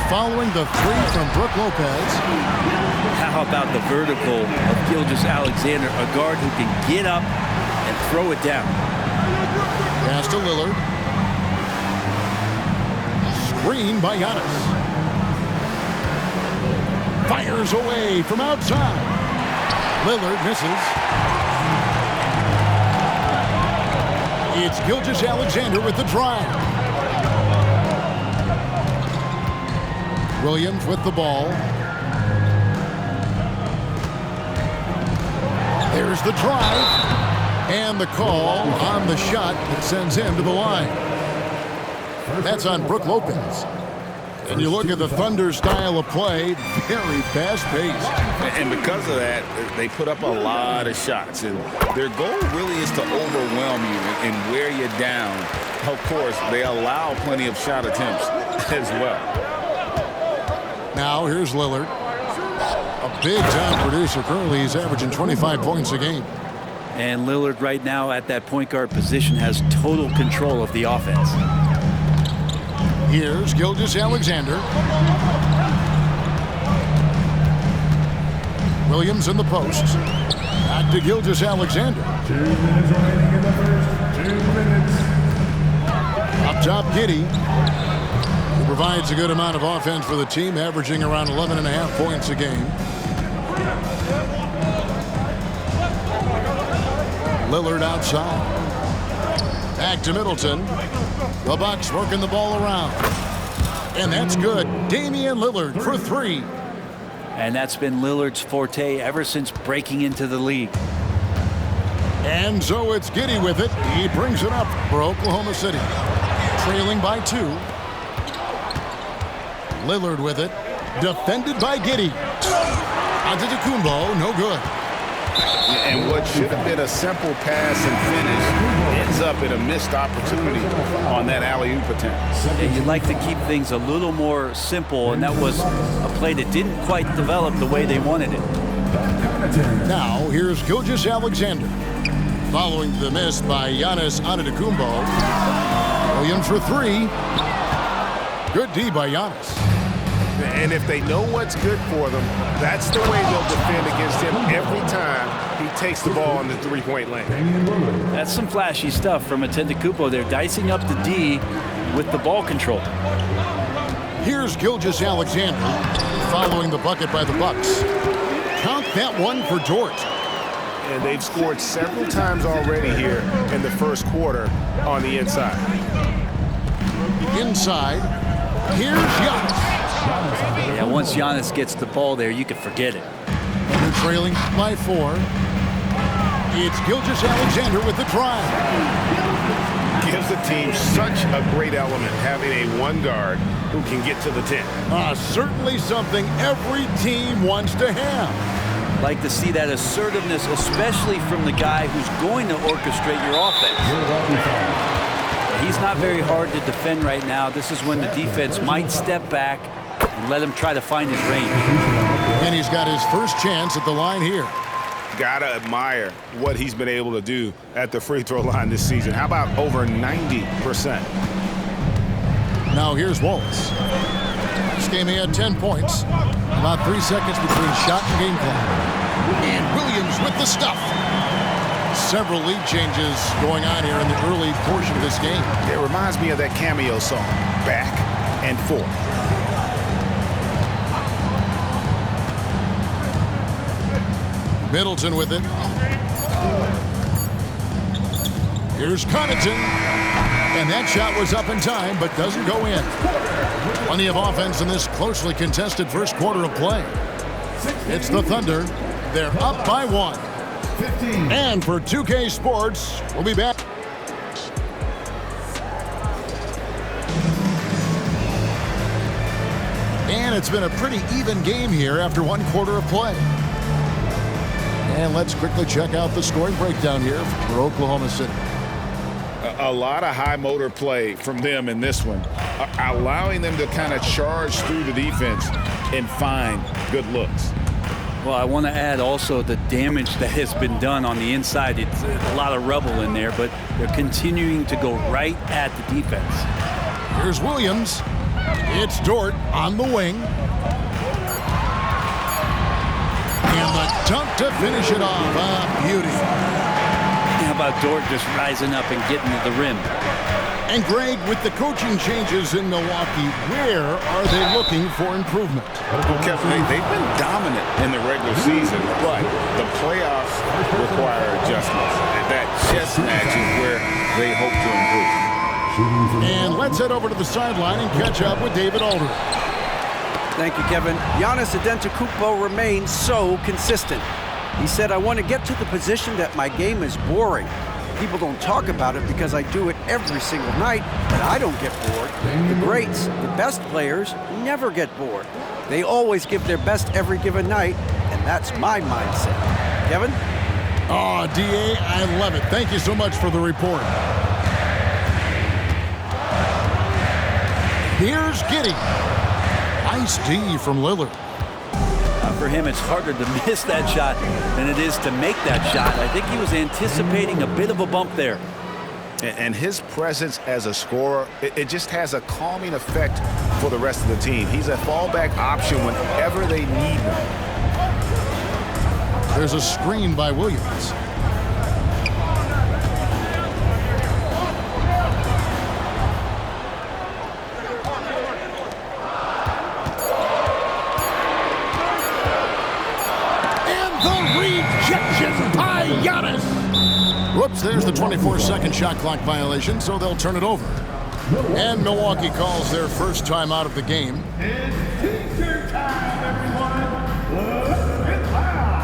following the three from Brook Lopez. How about the vertical of Gilgeous-Alexander, a guard who can get up and throw it down. Pass to Lillard. Screen by Giannis. Fires away from outside. Lillard misses. It's Gilgeous-Alexander with the drive. Williams with the ball. There's the drive. And the call on the shot that sends him to the line. That's on Brook Lopez. And you look at the Thunder style of play, very fast-paced. And because of that, they put up a lot of shots. And their goal really is to overwhelm you and wear you down. Of course, they allow plenty of shot attempts as well. Now, here's Lillard. A big-time producer. Currently, he's averaging 25 points a game. And Lillard right now at that point guard position has total control of the offense. Here's Gilgeous-Alexander. Williams in the post. Back to Gilgeous-Alexander. 2 minutes remaining in the first. 2 minutes. Up top, Giddey. He provides a good amount of offense for the team, averaging around 11.5 points a game. Lillard outside. Back to Middleton. The Bucks working the ball around. And that's good. Damian Lillard for three. And that's been Lillard's forte ever since breaking into the league. And so it's Giddey with it. He brings it up for Oklahoma City. Trailing by 2. Lillard with it. Defended by Giddey. Antetokounmpo, no good. And what should have been a simple pass and finish ends up in a missed opportunity on that alley-oop attempt. And you'd like to keep things a little more simple, and that was a play that didn't quite develop the way they wanted it. Now, here's Gilgeous-Alexander. Following the miss by Giannis Antetokounmpo. Williams for 3. Good D by Giannis. And if they know what's good for them, that's the way they'll defend against him every time he takes the ball in the three-point lane. That's some flashy stuff from Antetokounmpo. They're dicing up the D with the ball control. Here's Gilgeous-Alexander following the bucket by the Bucks. Count that one for Dort. And they've scored several times already here in the first quarter on the inside. Inside, here's Giannis. Yeah, once Giannis gets the ball there, you can forget it. And they're trailing by 4. It's Gilgeous-Alexander with the drive. Gives the team such a great element having a one guard who can get to the 10. Certainly something every team wants to have. Like to see that assertiveness, especially from the guy who's going to orchestrate your offense. He's not very hard to defend right now. This is when the defense might step back and let him try to find his range. And he's got his first chance at the line here. Gotta admire what he's been able to do at the free throw line this season. How about over 90%? Now here's Wallace. This game he had 10 points. About 3 seconds between shot and game clock. And Williams with the stuff. Several lead changes going on here in the early portion of this game. It reminds me of that cameo song, Back and Forth. Middleton with it. Here's Connaughton. And that shot was up in time, but doesn't go in. Plenty of offense in this closely contested first quarter of play. It's the Thunder. They're up by 1. And for 2K Sports, we'll be back. And it's been a pretty even game here after 1 quarter of play. And let's quickly check out the scoring breakdown here for Oklahoma City. A lot of high motor play from them in this one, allowing them to kind of charge through the defense and find good looks. Well, I want to add also the damage that has been done on the inside. It's a lot of rubble in there, but they're continuing to go right at the defense. Here's Williams. It's Dort on the wing. And the dunk to finish it off. A beauty. How about Dort just rising up and getting to the rim? And Greg, with the coaching changes in Milwaukee, where are they looking for improvement? Well, Kevin, they've been dominant in the regular season, but the playoffs require adjustments. And that chess match is where they hope to improve. And let's head over to the sideline and catch up with David Aldridge. Thank you, Kevin. Giannis Antetokounmpo remains so consistent. He said, I want to get to the position that my game is boring. People don't talk about it because I do it every single night, but I don't get bored. The greats, the best players, never get bored. They always give their best every given night, and that's my mindset. Kevin? Oh, D.A., I love it. Thank you so much for the report. Here's Giddey. Nice D from Lillard. For him, it's harder to miss that shot than it is to make that shot. I think he was anticipating a bit of a bump there. And his presence as a scorer, it just has a calming effect for the rest of the team. He's a fallback option whenever they need him. There's a screen by Williams. By Giannis. Whoops, there's the 24-second shot clock violation, so they'll turn it over. And Milwaukee calls their first time out of the game. It's teacher time, everyone. Let's get loud.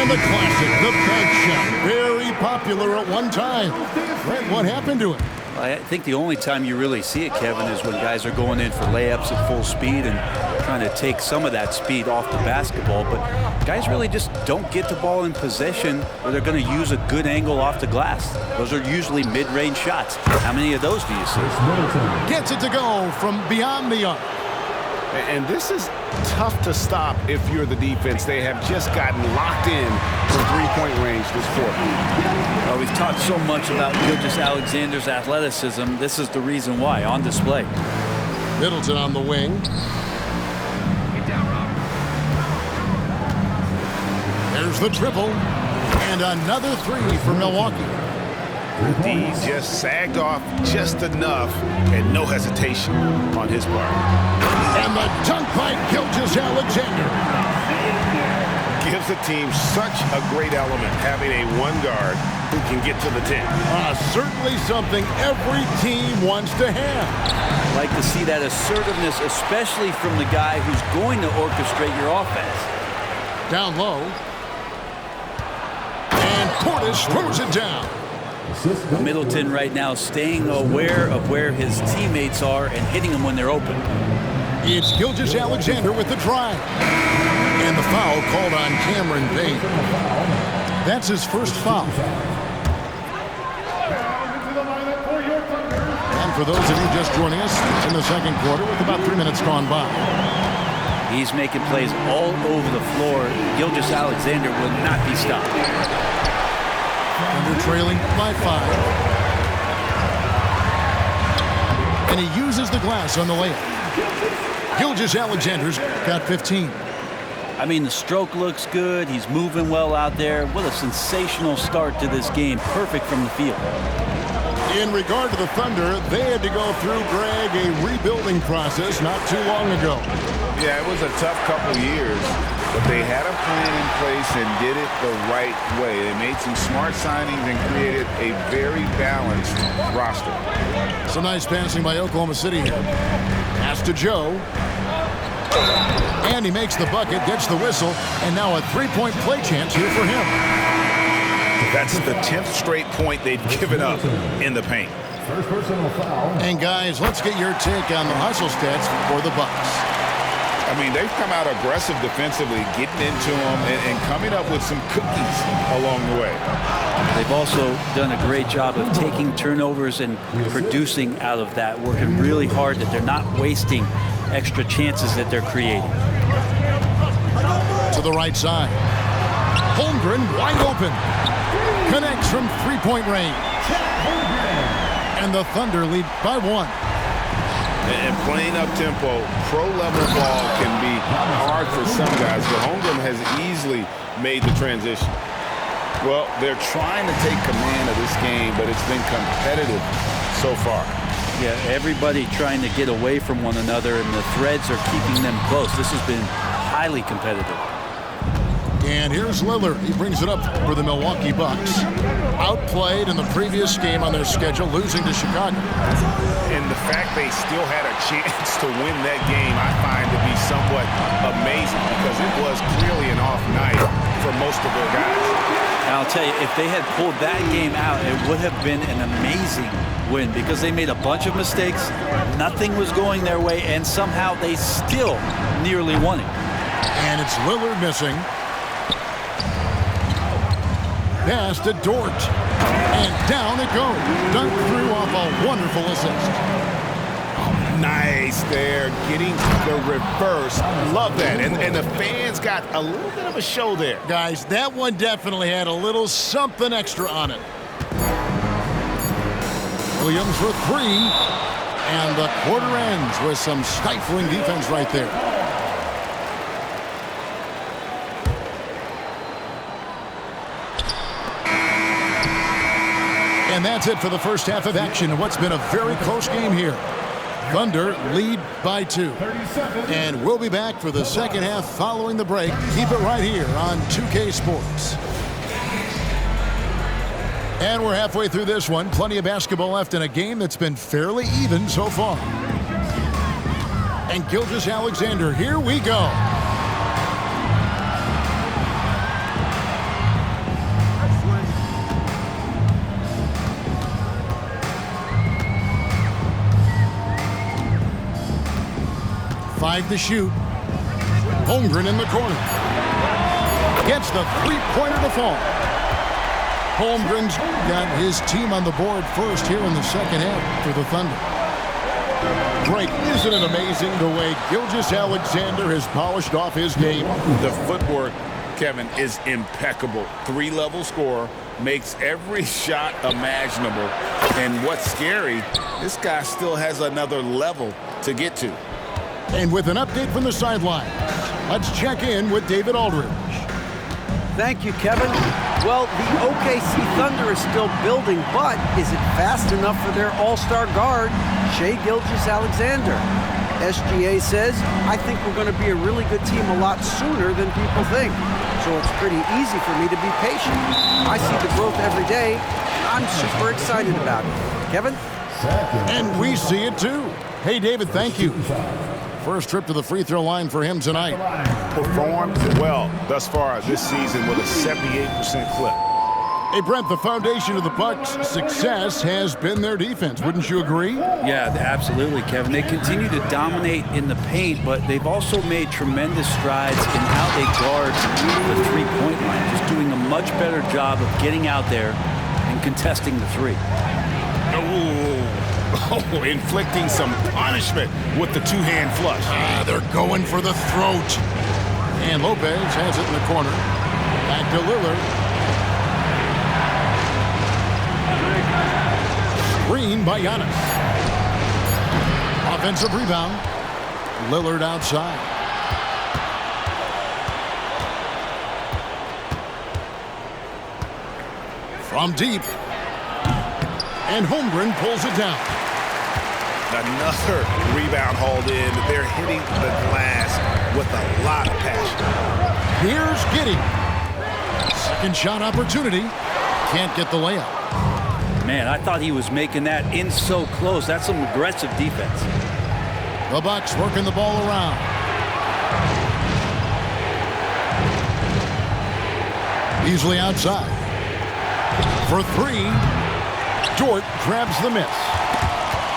The classic, the bank shot, very popular at one time. Fred, what happened to him? I think the only time you really see it, Kevin, is when guys are going in for layups at full speed and trying to take some of that speed off the basketball. But guys really just don't get the ball in possession where they're going to use a good angle off the glass. Those are usually mid-range shots. How many of those do you see? Gets it to go from beyond the arc. And this is tough to stop if you're the defense. They have just gotten locked in from three-point range this quarter. Well, we've talked so much about Gilgeous-Alexander's athleticism. This is the reason why, on display. Middleton on the wing. There's the triple. And another three for Milwaukee. D just sagged off just enough and no hesitation on his part. And the dunk by Gilgeous-Alexander. Gives the team such a great element having a one guard who can get to the 10. Certainly something every team wants to have. Like to see that assertiveness, especially from the guy who's going to orchestrate your offense. Down low. And Portis throws it down. Middleton right now staying aware of where his teammates are and hitting them when they're open. It's Gilgeous-Alexander with the drive. And the foul called on Cameron Payne. That's his first foul. And for those of you just joining us, it's in the second quarter with about 3 minutes gone by. He's making plays all over the floor. Gilgeous-Alexander will not be stopped. Under trailing by 5. And he uses the glass on the layup. Gilgeous-Alexander's got 15. I mean, the stroke looks good. He's moving well out there. What a sensational start to this game. Perfect from the field. In regard to the Thunder, they had to go through, Greg, a rebuilding process not too long ago. Yeah, it was a tough couple years, but they had a plan in place and did it the right way. They made some smart signings and created a very balanced roster. Some nice passing by Oklahoma City here. Pass to Joe. And he makes the bucket, gets the whistle, and now a three-point play chance here for him. That's the 10th straight point they've given up in the paint. First personal foul. And guys, let's get your take on the hustle stats for the Bucks. I mean, they've come out aggressive defensively, getting into them and coming up with some cookies along the way. They've also done a great job of taking turnovers and producing out of that, working really hard that they're not wasting extra chances that they're creating. To the right side. Holmgren wide open. Connects from three-point range. And the Thunder lead by 1. And playing up-tempo, pro-level ball can be hard for some guys, but Holmgren has easily made the transition. Well, they're trying to take command of this game, but it's been competitive so far. Yeah, everybody trying to get away from one another, and the threads are keeping them close. This has been highly competitive. And here's Lillard. He brings it up for the Milwaukee Bucks. Outplayed in the previous game on their schedule, losing to Chicago. And the fact they still had a chance to win that game, I find to be somewhat amazing because it was clearly an off night for most of their guys. And I'll tell you, if they had pulled that game out, it would have been an amazing win because they made a bunch of mistakes. Nothing was going their way, and somehow they still nearly won it. And it's Lillard missing. Pass to Dort. And down it goes. Dunk through off a wonderful assist. Nice there, getting the reverse. Love that. And the fans got a little bit of a show there. Guys, that one definitely had a little something extra on it. Williams for 3. And the quarter ends with some stifling defense right there. And that's it for the first half of action in what's been a very close game here. Thunder lead by 2. And we'll be back for the second half following the break. Keep it right here on 2K Sports. And we're halfway through this one. Plenty of basketball left in a game that's been fairly even so far. And Gilgeous-Alexander, here we go. Five to shoot. Holmgren in the corner. Gets the three-pointer to fall. Holmgren's got his team on the board first here in the second half for the Thunder. Greg, isn't it amazing the way Gilgeous-Alexander has polished off his game? The footwork, Kevin, is impeccable. 3-level scorer, makes every shot imaginable. And what's scary, this guy still has another level to get to. And with an update from the sideline, let's check in with David Aldridge. Thank you, Kevin. Well, the OKC Thunder is still building, but is it fast enough for their all-star guard, Shai Gilgeous-Alexander? SGA says, I think we're going to be a really good team a lot sooner than people think. So it's pretty easy for me to be patient. I see the growth every day, and I'm super excited about it. Kevin? And we see it too. Hey, David, thank you. First trip to the free throw line for him tonight. Performed well thus far this season with a 78% clip. Hey, Brent, the foundation of the Bucks' success has been their defense. Wouldn't you agree? Yeah, absolutely, Kevin. They continue to dominate in the paint, but they've also made tremendous strides in how they guard the three-point line, just doing a much better job of getting out there and contesting the three. Oh, inflicting some punishment with the two-hand flush. They're going for the throat. And Lopez has it in the corner. Back to Lillard. Screen by Giannis. Offensive rebound. Lillard outside. From deep. And Holmgren pulls it down. Another rebound hauled in. They're hitting the glass with a lot of passion. Here's Giddey. Second shot opportunity. Can't get the layup. Man, I thought he was making that in so close. That's some aggressive defense. The Bucks working the ball around. Easily outside. For three. Dort grabs the miss.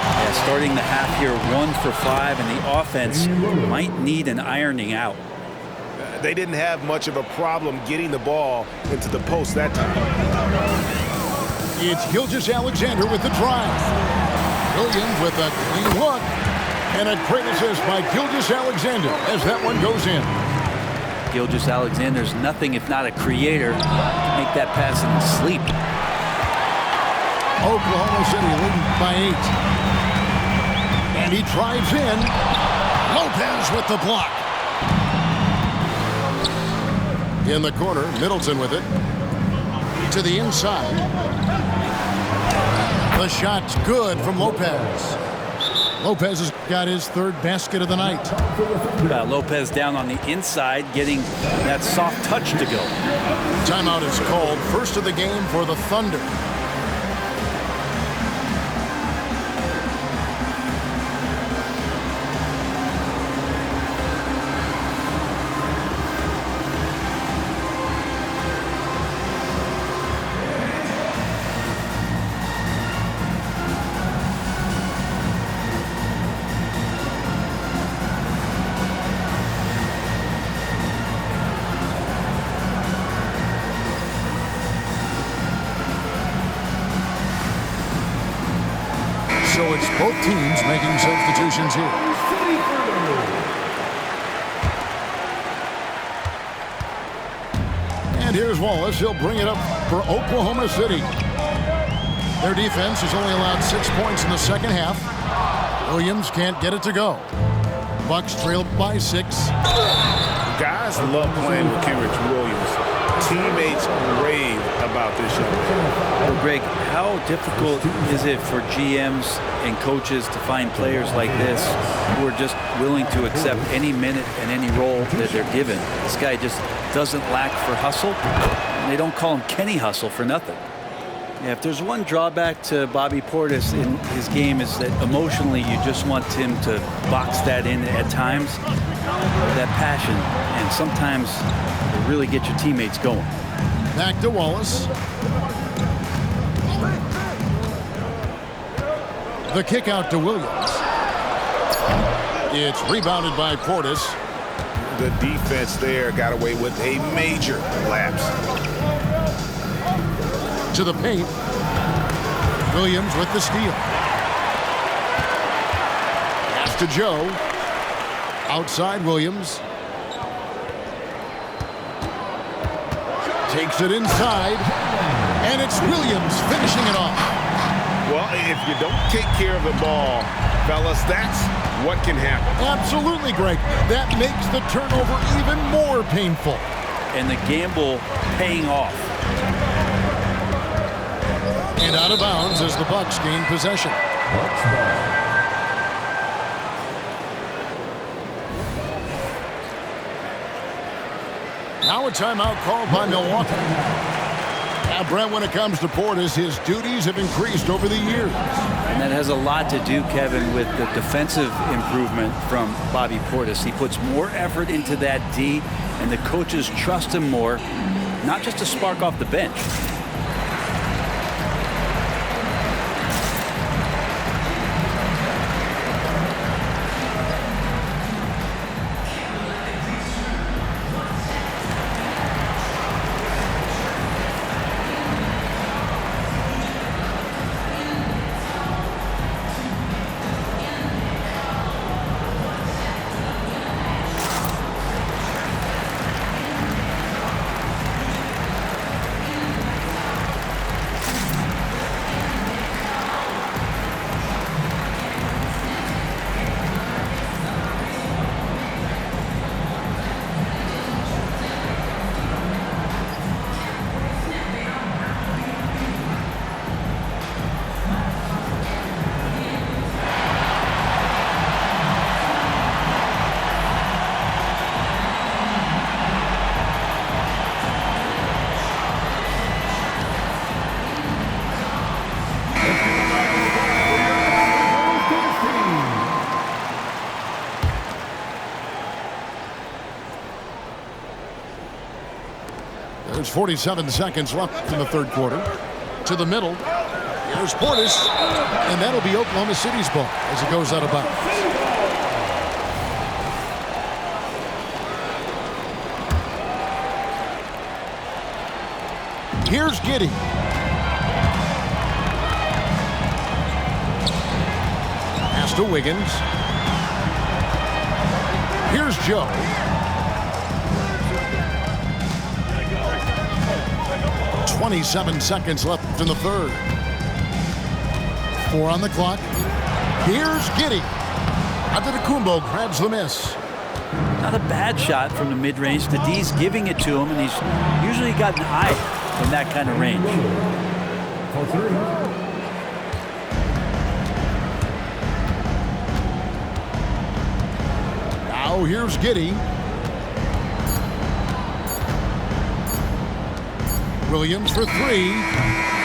Yeah, starting the half here 1 for 5, and the offense might need an ironing out. They didn't have much of a problem getting the ball into the post that time. It's Gilgeous-Alexander with the drive. Williams with a clean look. And a great assist by Gilgeous-Alexander as that one goes in. Gilgeous-Alexander's nothing if not a creator. Make that pass in his sleep. Oklahoma City leading by 8. And he drives in. Lopez with the block. In the corner, Middleton with it. To the inside. The shot's good from Lopez. Lopez has got his 3rd basket of the night. Lopez down on the inside, getting that soft touch to go. Timeout is called. First of the game for the Thunder. So it's both teams making substitutions here. And here's Wallace. He'll bring it up for Oklahoma City. Their defense has only allowed 6 points in the second half. Williams can't get it to go. Bucks trail by 6. Guys love playing with Kenrich Williams. Teammates rave about this young man. Well, Greg, how difficult is it for GMs and coaches to find players like this who are just willing to accept any minute and any role that they're given? This guy just doesn't lack for hustle, and they don't call him Kenny Hustle for nothing. Yeah, if there's one drawback to Bobby Portis in his game is that emotionally you just want him to box that in at times, that passion, and sometimes it'll really get your teammates going. Back to Wallace. The kick out to Williams. It's rebounded by Portis. The defense there got away with a major lapse. To the paint. Williams with the steal. Pass to Joe. Outside Williams. Takes it inside. And it's Williams finishing it off. Well, if you don't take care of the ball, fellas, that's what can happen. Absolutely, Greg. That makes the turnover even more painful. And the gamble paying off. And out of bounds as the Bucks gain possession. Now a timeout called by Milwaukee. Now, Brent, when it comes to Portis, his duties have increased over the years. And that has a lot to do, Kevin, with the defensive improvement from Bobby Portis. He puts more effort into that D, and the coaches trust him more, not just to spark off the bench. There's 47 seconds left in the third quarter. To the middle. Here's Portis, and that'll be Oklahoma City's ball as it goes out of bounds. Here's Giddey. Pass to Wiggins. Here's Joe. .27 seconds left in the third. 4 on the clock. Here's Giddey. Antetokounmpo grabs the miss. Not a bad shot from the mid-range. The D's giving it to him, and he's usually got an eye in that kind of range. Now here's Giddey. Williams for 3.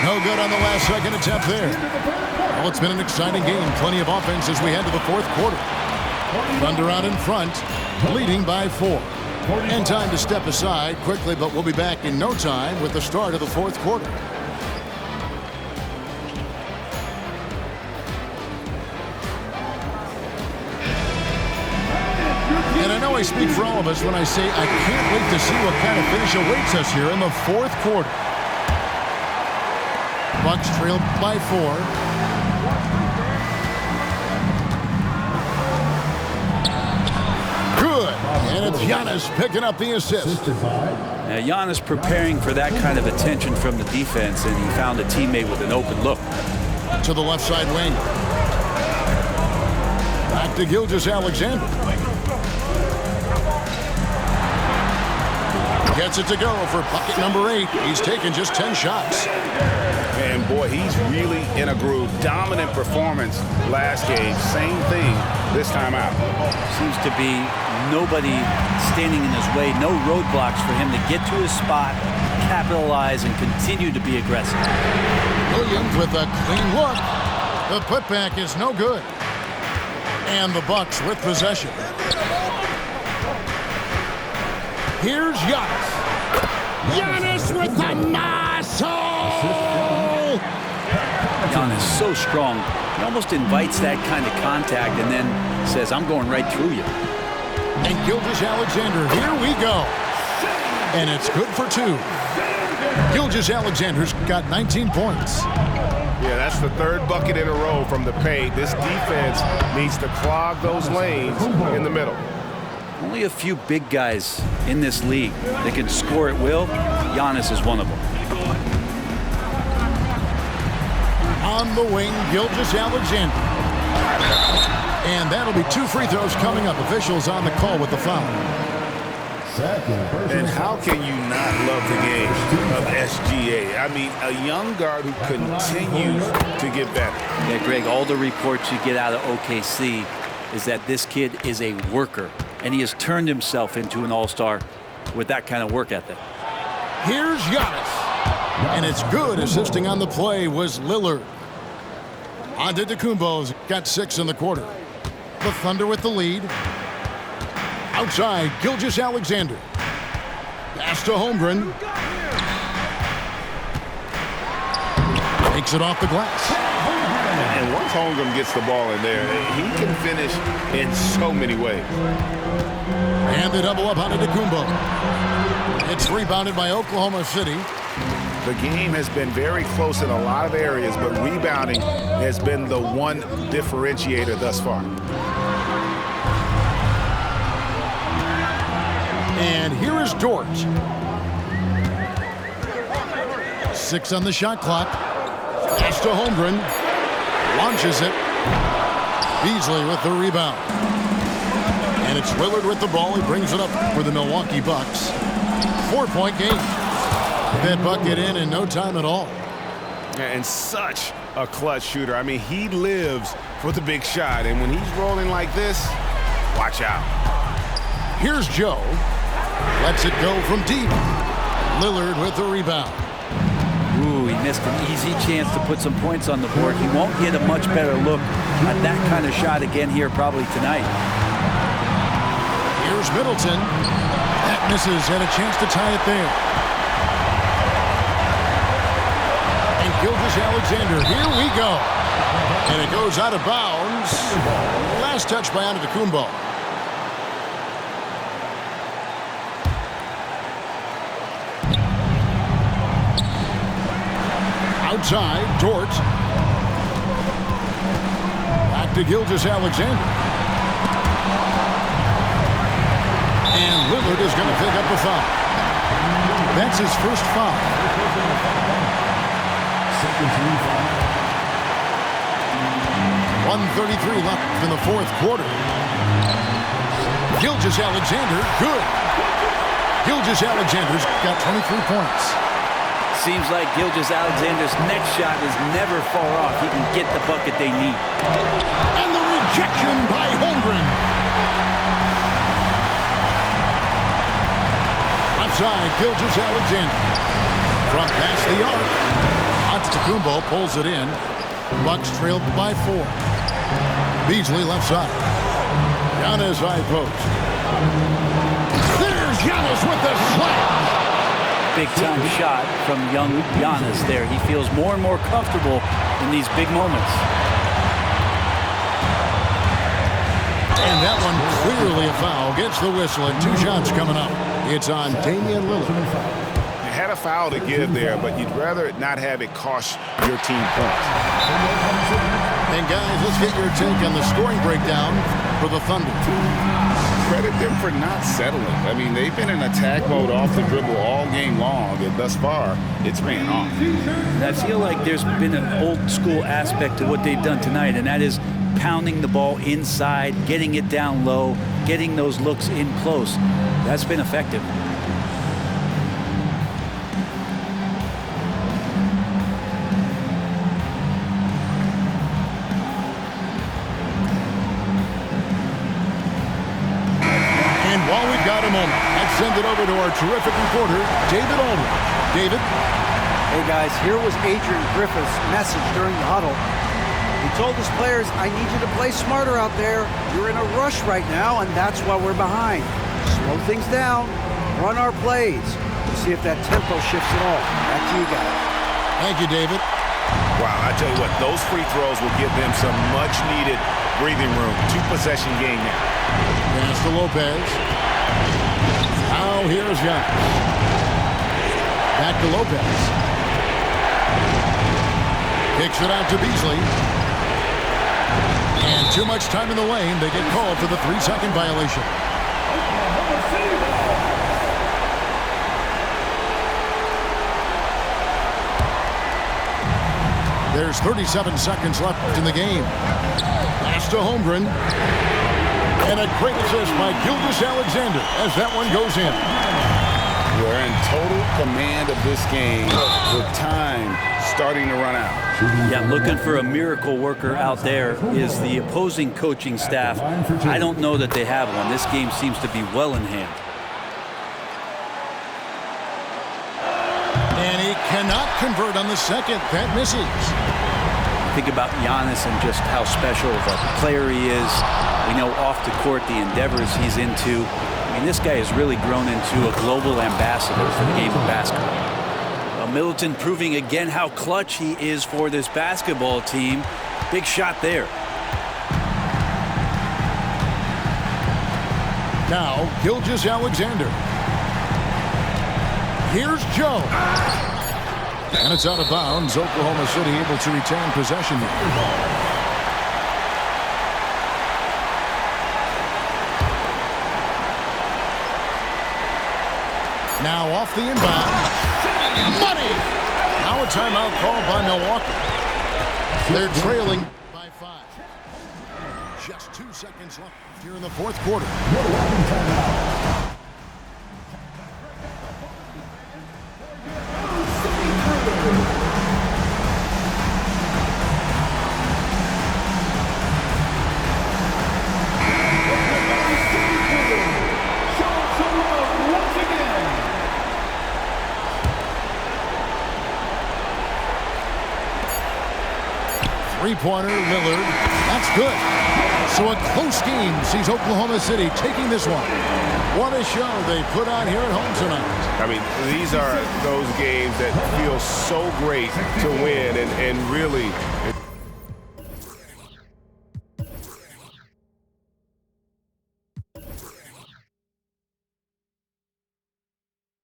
No good on the last second attempt there. Well, it's been an exciting game. Plenty of offense as we head to the fourth quarter. Thunder out in front, leading by 4. And time to step aside quickly, but we'll be back in no time with the start of the fourth quarter. And I know I speak for all of us when I say I can't wait to see what kind of finish awaits us here in the fourth quarter. Bucks trail by 4. And it's Giannis picking up the assist. Now, Giannis preparing for that kind of attention from the defense, and he found a teammate with an open look. To the left side wing. Back to Gilgeous-Alexander. Gets it to go for bucket number 8. He's taken just 10 shots. And boy, he's really in a groove. Dominant performance last game. Same thing this time out. Seems to be nobody standing in his way. No roadblocks for him to get to his spot, capitalize, and continue to be aggressive. Williams with a clean look. The putback is no good. And the Bucks with possession. Here's Giannis. Giannis with the muscle! Giannis so strong. He almost invites that kind of contact and then says, I'm going right through you. And Gilgeous-Alexander, here we go. And it's good for 2. Gilgeous-Alexander's got 19 points. Yeah, that's the 3rd bucket in a row from the paint. This defense needs to clog those lanes in the middle. Only a few big guys in this league that can score at will. Giannis is one of them. On the wing, Gilgeous-Alexander. And that'll be 2 free throws coming up. Officials on the call with the foul. And how can you not love the game of SGA? I mean, a young guard who continues to get better. Yeah, Greg, all the reports you get out of OKC is that this kid is a worker, and he has turned himself into an all-star with that kind of work ethic. Here's Giannis. And it's good. Assisting on the play was Lillard. Antetokounmpo's got 6 in the quarter. The Thunder with the lead. Outside, Gilgeous-Alexander. Pass to Holmgren. Takes it off the glass. And once Holmgren gets the ball in there, he can finish in so many ways. And they double up on Antetokounmpo. It's rebounded by Oklahoma City. The game has been very close in a lot of areas, but rebounding has been the one differentiator thus far. And here is Dort. 6 on the shot clock. Pass to Holmgren. Launches it. Beasley with the rebound. And it's Lillard with the ball. He brings it up for the Milwaukee Bucks. 4-point game. That bucket in no time at all. And such a clutch shooter. I mean, he lives for the big shot. And when he's rolling like this, watch out. Here's Joe. Lets it go from deep. Lillard with the rebound. Ooh, he missed an easy chance to put some points on the board. He won't get a much better look at that kind of shot again here probably tonight. Here's Middleton. That misses, and a chance to tie it there. And Gilgeous-Alexander. Here we go. And it goes out of bounds. Last touch by Antetokounmpo. Outside, Dort. Back to Gilgeous-Alexander. And Lillard is going to pick up the foul. That's his first foul. 1:33 left in the fourth quarter. Gilgeous-Alexander, good. Gilgeous-Alexander's got 23 points. Seems like Gilgeous-Alexander's next shot is never far off. He can get the bucket they need. And the rejection by Holmgren. Outside, Gilgeous-Alexander. From past the arc. Antetokounmpo pulls it in. Bucks trailed by 4. Beasley left side. Giannis high post. There's Giannis with the slam. Big-time shot from young Giannis there. He feels more and more comfortable in these big moments. And that one clearly a foul. Gets the whistle and 2 shots coming up. It's on Damian Lillard. You had a foul to give there, but you'd rather not have it cost your team points. And guys, let's get your take on the scoring breakdown for the Thunder. Credit them for not settling. I mean, they've been in attack mode off the dribble all game long, and thus far, it's paying off. And I feel like there's been an old school aspect to what they've done tonight, and that is pounding the ball inside, getting it down low, getting those looks in close. That's been effective. While we've got a moment, let's send it over to our terrific reporter, David Aldridge. David? Hey, guys, here was Adrian Griffith's message during the huddle. He told his players, I need you to play smarter out there. You're in a rush right now, and that's why we're behind. Slow things down, run our plays. We'll see if that tempo shifts at all. Back to you guys. Thank you, David. Wow, I tell you what, those free throws will give them some much-needed breathing room. 2-possession game now. Pass to Lopez. Now here's Giannis. Back to Lopez. Kicks it out to Beasley. And too much time in the lane. They get called for the 3-second violation. There's 37 seconds left in the game. Pass to Holmgren. And a great assist by Gilgeous-Alexander as that one goes in. We're in total command of this game with time starting to run out. Yeah, looking for a miracle worker out there is the opposing coaching staff. I don't know that they have one. This game seems to be well in hand. And he cannot convert on the second. That misses. Think about Giannis and just how special of a player he is. We know off the court the endeavors he's into. I mean, this guy has really grown into a global ambassador for the game of basketball. Well, Middleton proving again how clutch he is for this basketball team. Big shot there. Now, Gilgeous-Alexander. Here's Joe. And it's out of bounds. Oklahoma City able to retain possession. Now off the inbound. Money! Now a timeout called by Milwaukee. They're trailing by 5. Just 2 seconds left here in the fourth quarter. 3-pointer, Lillard. That's good. So a close game sees Oklahoma City taking this one. What a show they put on here at home tonight. I mean, these are those games that feel so great to win, and really,